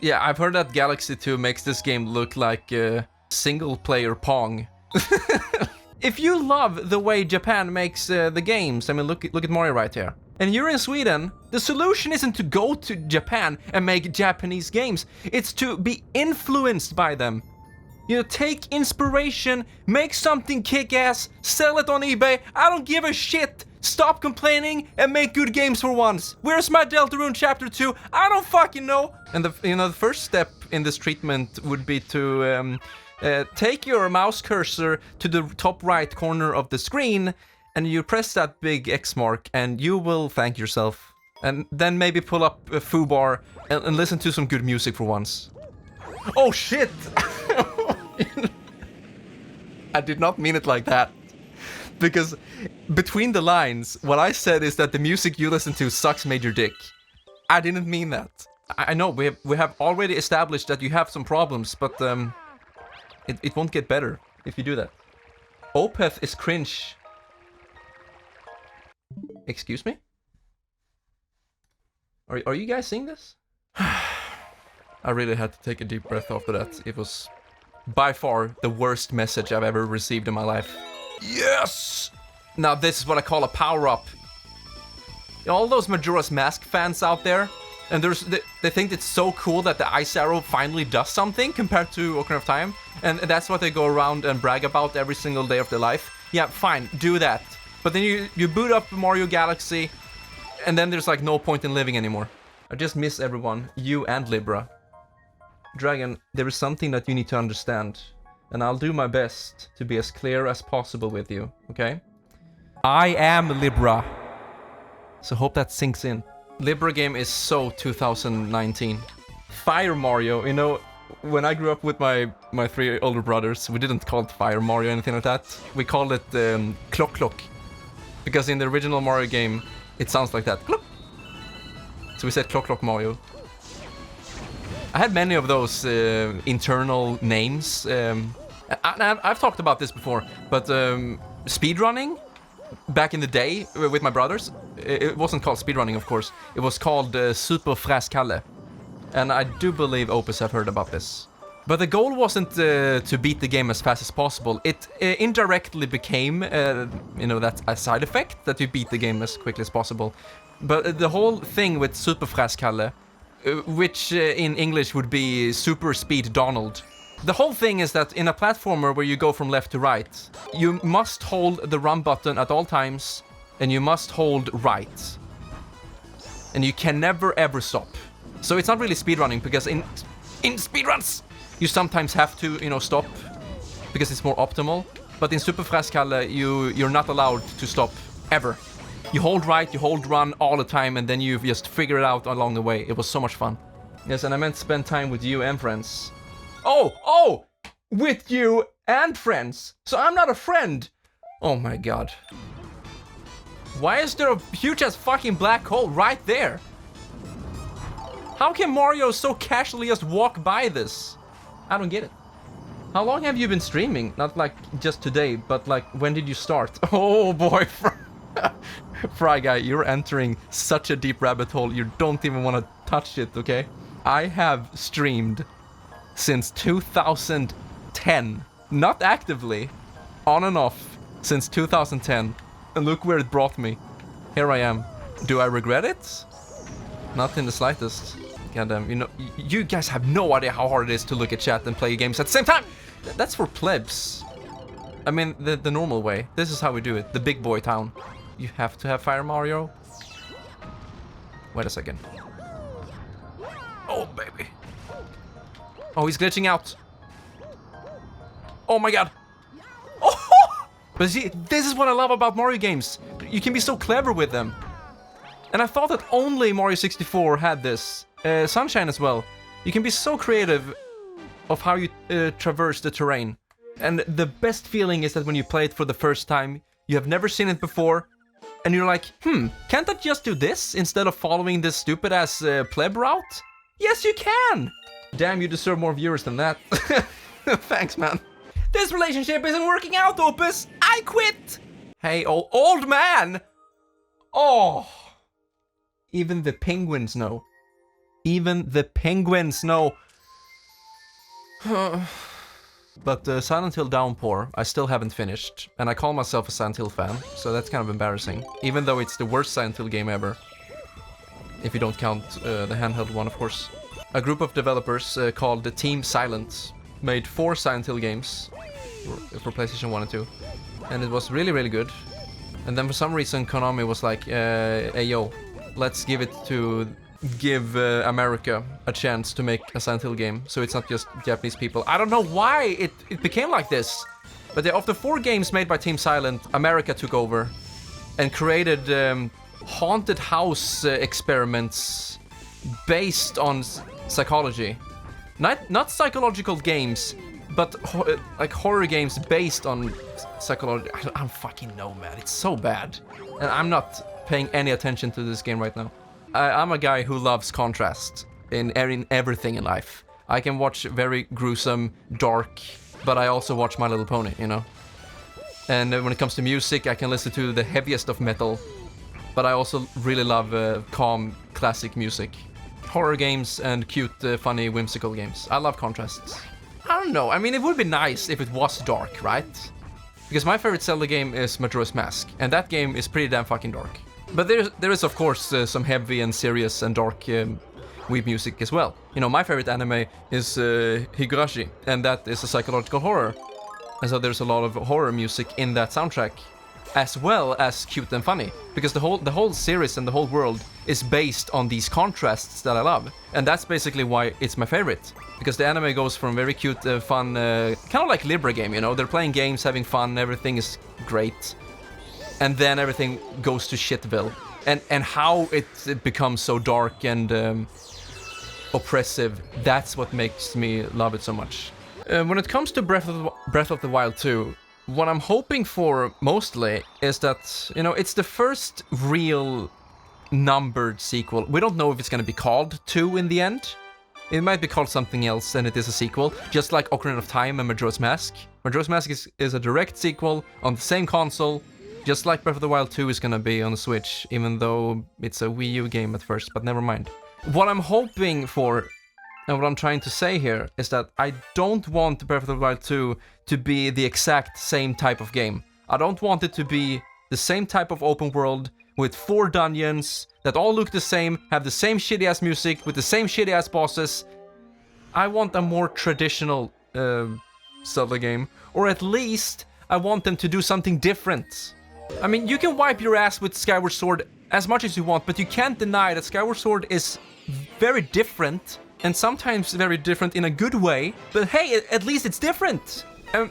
Yeah, I've heard that Galaxy 2 makes this game look like single-player Pong. If you love the way Japan makes the games, I mean, look at Mario right here. And you're in Sweden, the solution isn't to go to Japan and make Japanese games. It's to be influenced by them. You know, take inspiration, make something kick-ass, sell it on eBay. I don't give a shit. Stop complaining and make good games for once. Where's my Deltarune Chapter 2? I don't fucking know. And the first step in this treatment would be to take your mouse cursor to the top right corner of the screen, and you press that big X mark, and you will thank yourself. And then maybe pull up a foobar and listen to some good music for once. Oh shit! I did not mean it like that. Because between the lines, what I said is that the music you listen to sucks major dick. I didn't mean that. I know we have already established that you have some problems, but it won't get better if you do that. Opeth is cringe. Excuse me? Are you guys seeing this? I really had to take a deep breath after that. It was by far the worst message I've ever received in my life. Yes! Now this is what I call a power-up. All those Majora's Mask fans out there, and they think it's so cool that the Ice Arrow finally does something compared to Ocarina of Time, and that's what they go around and brag about every single day of their life. Yeah, fine, do that. But then you boot up Mario Galaxy, and then there's like no point in living anymore. I just miss everyone, you and Libra. Dragon, there is something that you need to understand, and I'll do my best to be as clear as possible with you, okay? I am Libra. So hope that sinks in. Libra game is so 2019. Fire Mario, you know, when I grew up with my three older brothers, we didn't call it Fire Mario or anything like that. We called it Clock Clock. Because in the original Mario game, it sounds like that. Clock. So we said Clock Clock Mario. I had many of those internal names. I've talked about this before, but speedrunning, back in the day with my brothers, it wasn't called speedrunning, of course. It was called Super Fractal. And I do believe Opus have heard about this. But the goal wasn't to beat the game as fast as possible. It indirectly became, that's a side effect, that you beat the game as quickly as possible. But the whole thing with Super Fractal, which in English would be Super Speed Donald. The whole thing is that in a platformer where you go from left to right, you must hold the run button at all times, and you must hold right. And you can never ever stop. So it's not really speedrunning, because in speedruns, you sometimes have to, stop, because it's more optimal. But in Super Fractal, you're not allowed to stop, ever. You hold right, you hold run all the time, and then you just figure it out along the way. It was so much fun. Yes, and I meant spend time with you and friends. Oh! With you and friends. So I'm not a friend. Oh my god. Why is there a huge-ass fucking black hole right there? How can Mario so casually just walk by this? I don't get it. How long have you been streaming? Not like just today, but like when did you start? Oh boy, Fry Guy, you're entering such a deep rabbit hole, you don't even want to touch it, okay? I have streamed since 2010. Not actively, on and off, since 2010. And look where it brought me. Here I am. Do I regret it? Not in the slightest. Goddamn, you guys have no idea how hard it is to look at chat and play games at the same time! That's for plebs. I mean, the normal way. This is how we do it. The big boy town. You have to have Fire Mario. Wait a second. Oh, baby. Oh, he's glitching out. Oh my god. Oh! But see, this is what I love about Mario games. You can be so clever with them. And I thought that only Mario 64 had this. Sunshine as well. You can be so creative of how you traverse the terrain. And the best feeling is that when you play it for the first time, you have never seen it before, and you're like, can't I just do this instead of following this stupid-ass pleb route? Yes, you can! Damn, you deserve more viewers than that. Thanks, man. This relationship isn't working out, Opus! I quit! Hey, old man! Oh! Even the penguins know. Even the penguins know. But Silent Hill Downpour, I still haven't finished, and I call myself a Silent Hill fan, so that's kind of embarrassing. Even though it's the worst Silent Hill game ever. If you don't count the handheld one, of course. A group of developers called Team Silent made 4 Silent Hill games for PlayStation 1 and 2. And it was really, really good. And then for some reason Konami was like, hey yo, let's give America a chance to make a Silent Hill game, so it's not just Japanese people. I don't know why it became like this, but after 4 games made by Team Silent, America took over and created haunted house experiments based on psychology. Not psychological games, but like horror games based on psychology. I don't fucking know, man. It's so bad, and I'm not paying any attention to this game right now. I'm a guy who loves contrast in everything in life. I can watch very gruesome, dark, but I also watch My Little Pony, you know? And when it comes to music, I can listen to the heaviest of metal, but I also really love calm, classic music. Horror games and cute, funny, whimsical games. I love contrasts. I don't know, I mean, it would be nice if it was dark, right? Because my favorite Zelda game is Majora's Mask, and that game is pretty damn fucking dark. But there is of course some heavy and serious and dark weeb music as well. You know, my favorite anime is Higurashi, and that is a psychological horror. And so there's a lot of horror music in that soundtrack, as well as cute and funny. Because the whole series and the whole world is based on these contrasts that I love. And that's basically why it's my favorite. Because the anime goes from very cute, fun, kind of like Libra game, you know? They're playing games, having fun, everything is great. And then everything goes to shitville. And how it becomes so dark and oppressive, that's what makes me love it so much. When it comes to Breath of the Wild 2, what I'm hoping for mostly is that, you know, it's the first real numbered sequel. We don't know if it's going to be called 2 in the end. It might be called something else and it is a sequel, just like Ocarina of Time and Majora's Mask. Majora's Mask is a direct sequel on the same console, just like Breath of the Wild 2 is gonna be on the Switch, even though it's a Wii U game at first, but never mind. What I'm hoping for, and what I'm trying to say here, is that I don't want Breath of the Wild 2 to be the exact same type of game. I don't want it to be the same type of open world with 4 dungeons that all look the same, have the same shitty-ass music, with the same shitty-ass bosses. I want a more traditional Zelda game, or at least I want them to do something different. I mean, you can wipe your ass with Skyward Sword as much as you want, but you can't deny that Skyward Sword is very different, and sometimes very different in a good way, but hey, at least it's different!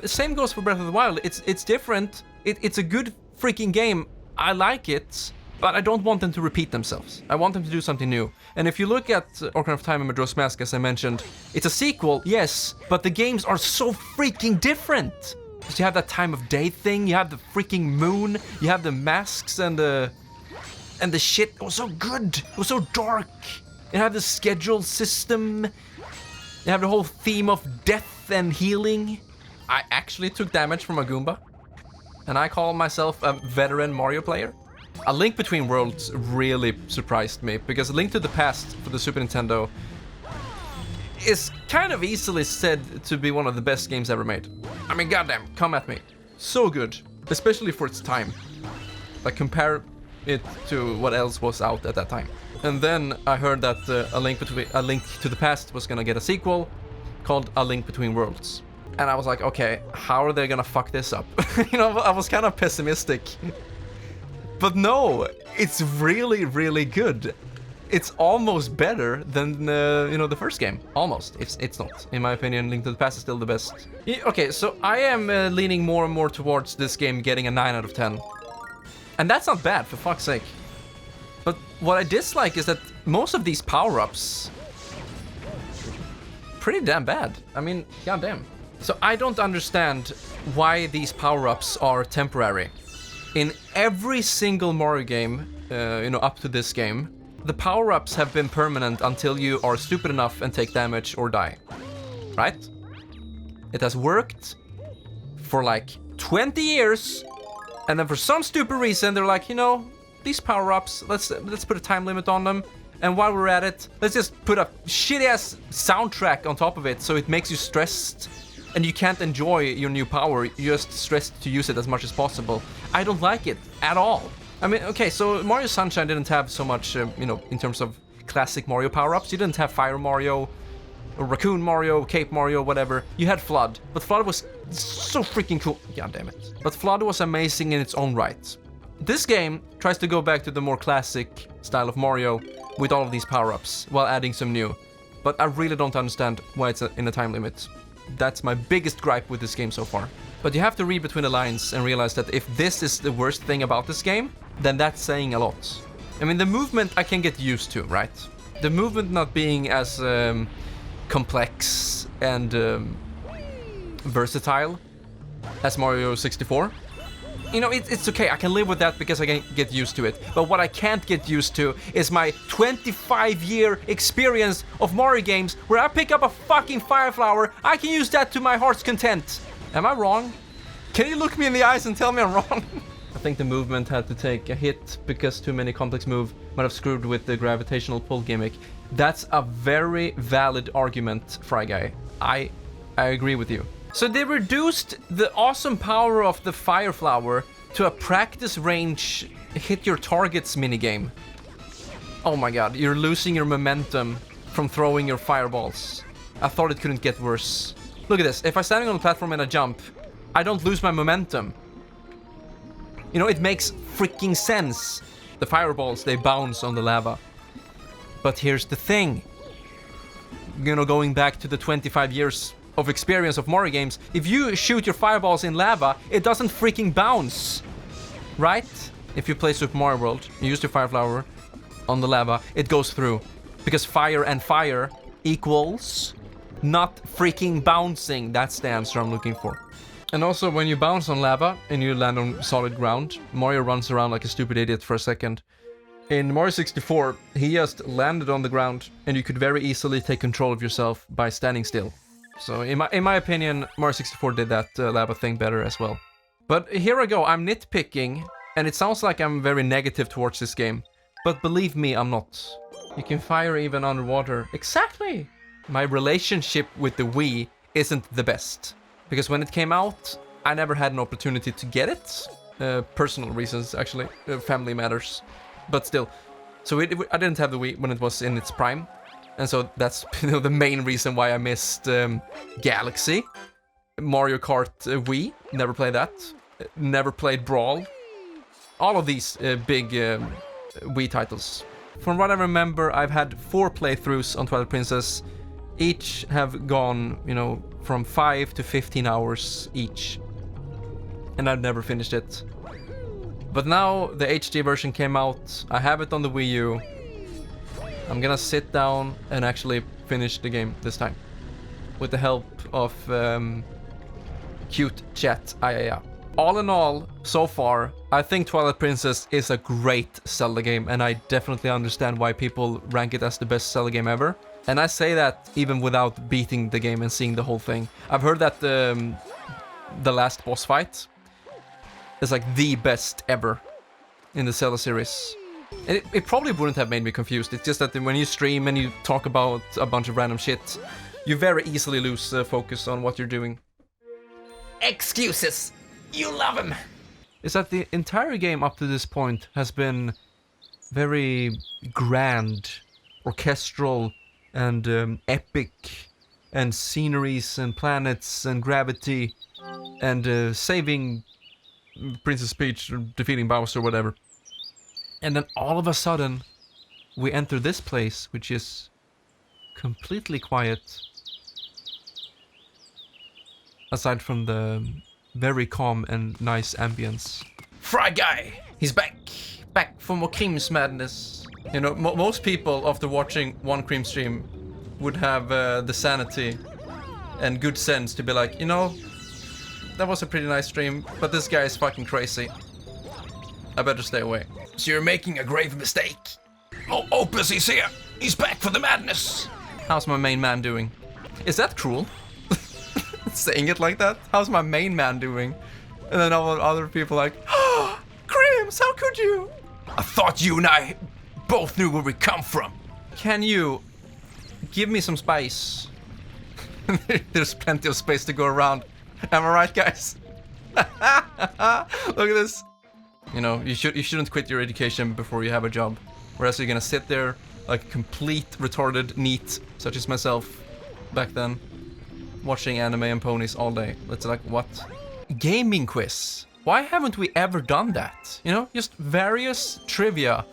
Same goes for Breath of the Wild, it's different, it's a good freaking game, I like it, but I don't want them to repeat themselves. I want them to do something new. And if you look at Ocarina of Time and Majora's Mask, as I mentioned, it's a sequel, yes, but the games are so freaking different! Because you have that time of day thing, you have the freaking moon, you have the masks and the shit. It was so good. It was so dark. You have the schedule system. You have the whole theme of death and healing. I actually took damage from a Goomba. And I call myself a veteran Mario player. A Link Between Worlds really surprised me, because A Link to the Past for the Super Nintendo is kind of easily said to be one of the best games ever made. I mean, goddamn, come at me. So good, especially for its time. Like, compare it to what else was out at that time. And then I heard that A Link to the Past was gonna get a sequel called A Link Between Worlds. And I was like, okay, how are they gonna fuck this up? You know, I was kind of pessimistic. But no, it's really, really good. It's almost better than, you know, the first game. Almost. It's not. In my opinion, Link to the Past is still the best. Okay, so I am leaning more and more towards this game getting a 9 out of 10. And that's not bad, for fuck's sake. But what I dislike is that most of these power-ups... pretty damn bad. I mean, goddamn. So I don't understand why these power-ups are temporary. In every single Mario game, you know, up to this game, the power-ups have been permanent until you are stupid enough and take damage or die. Right? It has worked for like 20 years, and then for some stupid reason they're like, you know, these power-ups, let's put a time limit on them. And while we're at it, let's just put a shitty-ass soundtrack on top of it so it makes you stressed and you can't enjoy your new power. You're just stressed to use it as much as possible. I don't like it at all. I mean, okay, so Mario Sunshine didn't have so much, you know, in terms of classic Mario power-ups. You didn't have Fire Mario, or Raccoon Mario, Cape Mario, whatever. You had Flood, but Flood was so freaking cool. God damn it. But Flood was amazing in its own right. This game tries to go back to the more classic style of Mario with all of these power-ups while adding some new. But I really don't understand why it's in a time limit. That's my biggest gripe with this game so far. But you have to read between the lines and realize that if this is the worst thing about this game, then that's saying a lot. I mean, the movement I can get used to, right? The movement not being as complex and versatile as Mario 64. You know, it's okay, I can live with that because I can get used to it. But what I can't get used to is my 25-year experience of Mario games where I pick up a fucking fire flower, I can use that to my heart's content. Am I wrong? Can you look me in the eyes and tell me I'm wrong? I think the movement had to take a hit because too many complex moves might have screwed with the gravitational pull gimmick. That's a very valid argument, Fry Guy. I agree with you. So they reduced the awesome power of the fire flower to a practice range hit your targets minigame. Oh my god, you're losing your momentum from throwing your fireballs. I thought it couldn't get worse. Look at this, if I'm standing on a platform and I jump, I don't lose my momentum. You know, it makes freaking sense. The fireballs, they bounce on the lava. But here's the thing. You know, going back to the 25 years of experience of Mario games, if you shoot your fireballs in lava, it doesn't freaking bounce, right? If you play Super Mario World, you use your fire flower on the lava, it goes through. Because fire and fire equals not freaking bouncing. That's the answer I'm looking for. And also, when you bounce on lava and you land on solid ground, Mario runs around like a stupid idiot for a second. In Mario 64, he just landed on the ground and you could very easily take control of yourself by standing still. So in my opinion, Mario 64 did that lava thing better as well. But here I go, I'm nitpicking, and it sounds like I'm very negative towards this game. But believe me, I'm not. You can fire even underwater. Exactly! My relationship with the Wii isn't the best. Because when it came out, I never had an opportunity to get it. Personal reasons, actually. Family matters. But still. So I didn't have the Wii when it was in its prime. And so that's, you know, the main reason why I missed Galaxy, Mario Kart Wii, never played that, never played Brawl, all of these big Wii titles. From what I remember, I've had 4 playthroughs on Twilight Princess. Each have gone, you know, from 5 to 15 hours each. And I've never finished it. But now the HD version came out, I have it on the Wii U. I'm gonna sit down and actually finish the game this time. With the help of cute chat. Yeah. All in all, so far, I think Twilight Princess is a great Zelda game, and I definitely understand why people rank it as the best Zelda game ever. And I say that even without beating the game and seeing the whole thing. I've heard that the last boss fight is like the best ever in the Zelda series. And it probably wouldn't have made me confused. It's just that when you stream and you talk about a bunch of random shit, you very easily lose focus on what you're doing. Excuses! You love him! Is that the entire game up to this point has been very grand, orchestral, and epic, and sceneries, and planets, and gravity, and saving Princess Peach, or defeating Bowser, or whatever. And then all of a sudden, we enter this place, which is completely quiet. Aside from the very calm and nice ambience. Fry Guy! He's back! Back for more Crimz madness. You know, most people, after watching one Crimz stream, would have the sanity and good sense to be like, you know, that was a pretty nice stream, but this guy is fucking crazy. I better stay away. So you're making a grave mistake. Oh, Opus is here. He's back for the madness. How's my main man doing? Is that cruel? Saying it like that? How's my main man doing? And then all other people like, oh, Crimz, how could you? I thought you and I both knew where we come from. Can you give me some spice? There's plenty of space to go around. Am I right, guys? Look at this. You know, you shouldn't quit your education before you have a job. Whereas you're gonna sit there like a complete retarded NEET, such as myself back then, watching anime and ponies all day. It's like, what? Gaming quiz. Why haven't we ever done that? You know, just various trivia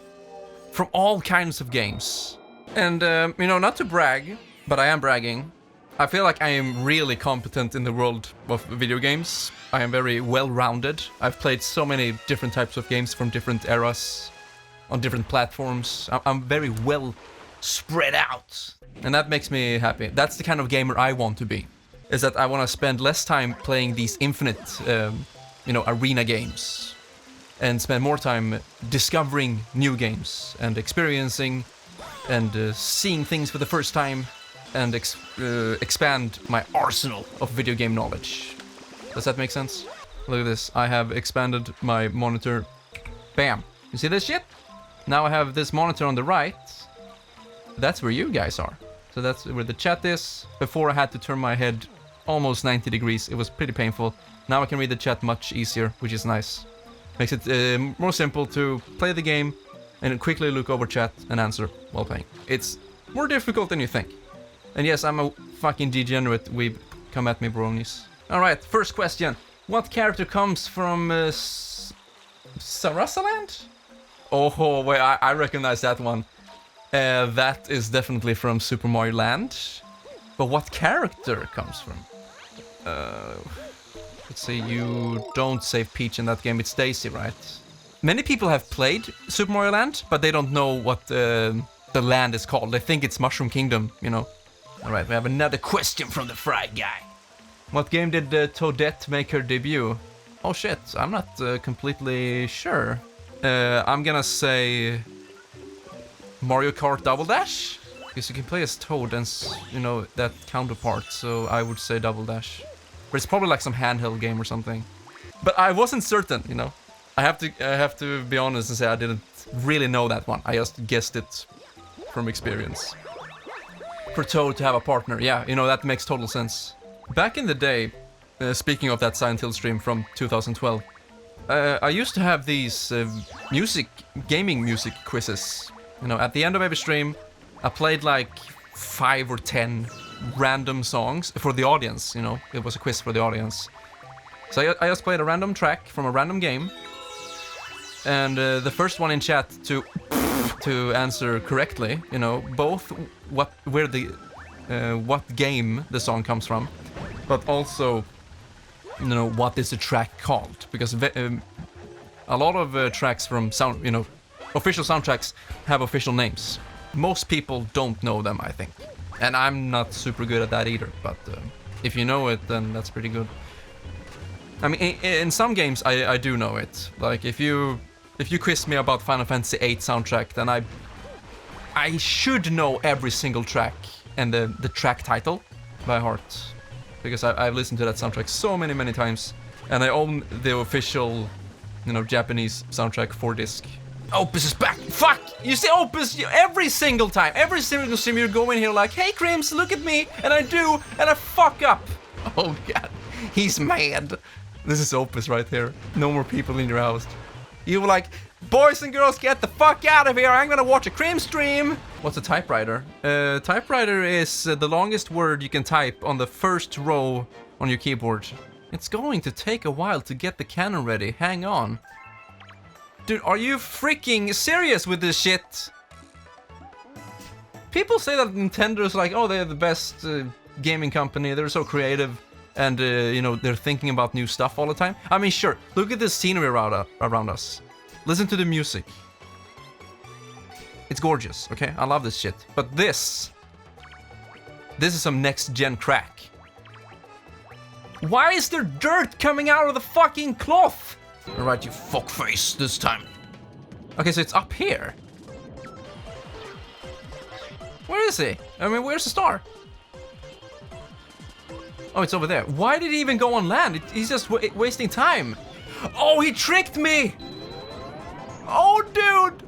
from all kinds of games. And, you know, not to brag, but I am bragging. I feel like I am really competent in the world of video games. I am very well-rounded. I've played so many different types of games from different eras, on different platforms. I'm very well spread out. And that makes me happy. That's the kind of gamer I want to be. Is that I want to spend less time playing these infinite, you know, arena games. And spend more time discovering new games and experiencing and seeing things for the first time. And expand my arsenal of video game knowledge. Does that make sense? Look at this. I have expanded my monitor. Bam. You see this shit? Now I have this monitor on the right. That's where you guys are. So that's where the chat is. Before I had to turn my head almost 90 degrees. It was pretty painful. Now I can read the chat much easier, which is nice. Makes it more simple to play the game and quickly look over chat and answer while playing. It's more difficult than you think. And yes, I'm a fucking degenerate weeb. Come at me, bronies. Alright, first question. What character comes from Sarasaland? Oh, wait, I recognize that one. That is definitely from Super Mario Land. But what character comes from? Let's see, you don't save Peach in that game, it's Daisy, right? Many people have played Super Mario Land, but they don't know what the land is called. They think it's Mushroom Kingdom, you know. Alright, we have another question from the Fry guy. What game did Toadette make her debut? Oh shit, I'm not completely sure. I'm gonna say Mario Kart Double Dash? Because you can play as Toad and, you know, that counterpart, so I would say Double Dash. But it's probably like some handheld game or something. But I wasn't certain, you know. I have to be honest and say I didn't really know that one. I just guessed it from experience. For Toad to have a partner, yeah, you know, that makes total sense. Back in the day, speaking of that Silent Hill stream from 2012, I used to have these gaming music quizzes. You know, at the end of every stream, I played like 5 or 10 random songs for the audience, you know, it was a quiz for the audience. So I just played a random track from a random game, and the first one in chat to answer correctly, you know, both what game the song comes from, but also, you know, what is the track called, because a lot of tracks from official soundtracks have official names. Most people don't know them, I think, and I'm not super good at that either. But if you know it, then that's pretty good. I mean, in some games I do know it. Like if you quiz me about Final Fantasy VIII soundtrack, then I should know every single track and the track title by heart, because I've listened to that soundtrack so many times, and I own the official, you know, Japanese soundtrack 4-disc. Opus is back! Fuck! You see Opus every single time. Every single stream you go in here like, hey Crimz, look at me! And I do, and I fuck up! Oh god, he's mad. This is Opus right here. No more people in your house. You were like, boys and girls, get the fuck out of here! I'm gonna watch a Crimz stream! What's a typewriter? Typewriter is the longest word you can type on the first row on your keyboard. It's going to take a while to get the cannon ready. Hang on. Dude, are you freaking serious with this shit? People say that Nintendo's like, oh, they're the best gaming company, they're so creative, and, you know, they're thinking about new stuff all the time. I mean, sure, look at the scenery around us. Listen to the music. It's gorgeous, okay? I love this shit. But this is some next-gen crack. Why is there dirt coming out of the fucking cloth? Alright, you fuckface, this time. Okay, so it's up here. Where is he? I mean, where's the star? Oh, it's over there. Why did he even go on land? He's just wasting time. Oh, he tricked me! Oh, dude!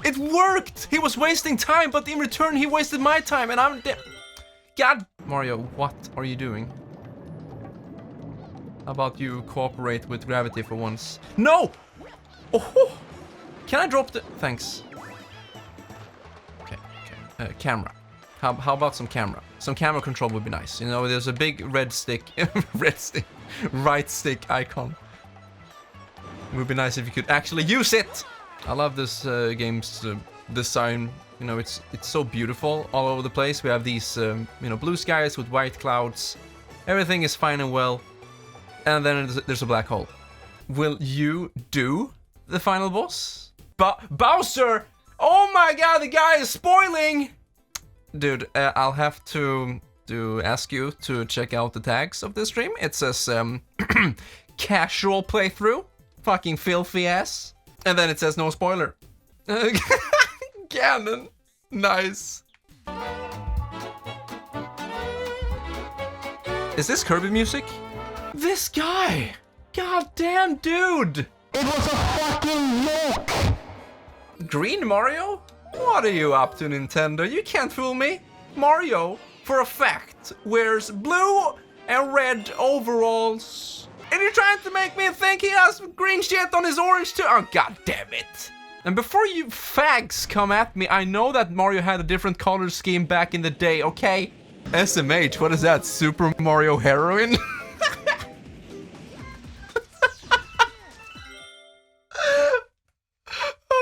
It worked! He was wasting time, but in return he wasted my time, and I'm dead. God, Mario, what are you doing? How about you cooperate with gravity for once? No! Oh! Can I drop the... Thanks. Okay. Camera. How about some camera? Some camera control would be nice. You know, there's a big red stick... right stick icon. It would be nice if you could actually use it! I love this game's design. You know, it's so beautiful all over the place. We have these, you know, blue skies with white clouds. Everything is fine and well. And then there's a black hole. Will you do the final boss? Bowser! Oh my god, the guy is spoiling! Dude, I'll have to ask you to check out the tags of this stream. It says, casual playthrough. Fucking filthy ass. And then it says no spoiler. Ganon. Nice. Is this Kirby music? This guy! Goddamn, dude! It was a fucking joke! Green Mario? What are you up to, Nintendo? You can't fool me. Mario, for a fact, wears blue and red overalls. And you're trying to make me think he has green shit on his orange too? Oh, god damn it. And before you fags come at me, I know that Mario had a different color scheme back in the day, okay? SMH, what is that? Super Mario Heroine?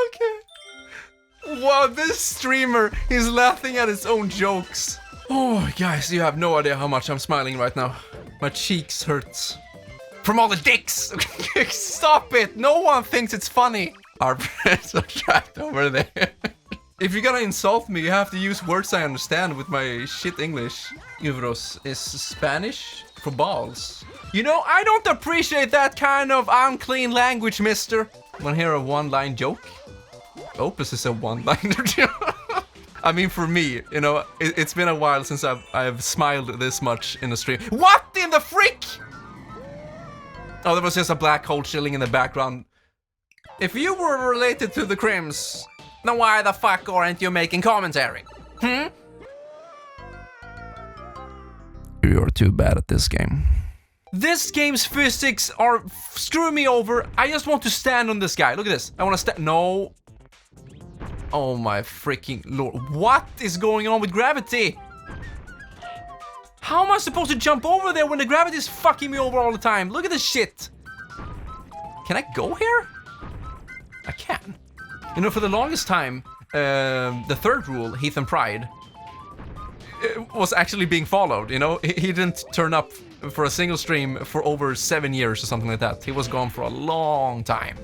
Okay. Wow, this streamer is laughing at his own jokes. Oh, guys, you have no idea how much I'm smiling right now. My cheeks hurt. From all the dicks! Stop it! No one thinks it's funny! Our friends are trapped over there. If you're gonna insult me, you have to use words I understand with my shit English. Euros is Spanish for balls. You know, I don't appreciate that kind of unclean language, mister. Wanna hear a one-line joke? Opus is a one-liner joke. I mean, for me, you know, it's been a while since I've smiled this much in a stream. What in the frick? Oh, there was just a black hole chilling in the background. If you were related to the Crimz, then why the fuck aren't you making commentary? You're too bad at this game. This game's physics are screwing me over. I just want to stand on this guy. Look at this. I want to stand. No. Oh my freaking lord. What is going on with gravity? How am I supposed to jump over there when the gravity is fucking me over all the time? Look at this shit. Can I go here? I can. You know, for the longest time, the third rule, Heath and Pride, was actually being followed, you know? He didn't turn up for a single stream for over 7 years or something like that. He was gone for a long time.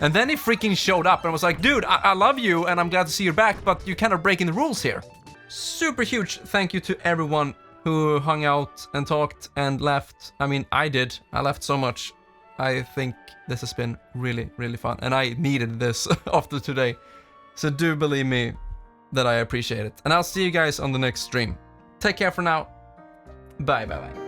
And then he freaking showed up and was like, dude, I love you and I'm glad to see you back, but you're kind of breaking the rules here. Super huge thank you to everyone who hung out and talked and laughed. I mean, I did. I laughed so much. I think this has been really, really fun. And I needed this after today. So do believe me that I appreciate it. And I'll see you guys on the next stream. Take care for now. Bye, bye, bye.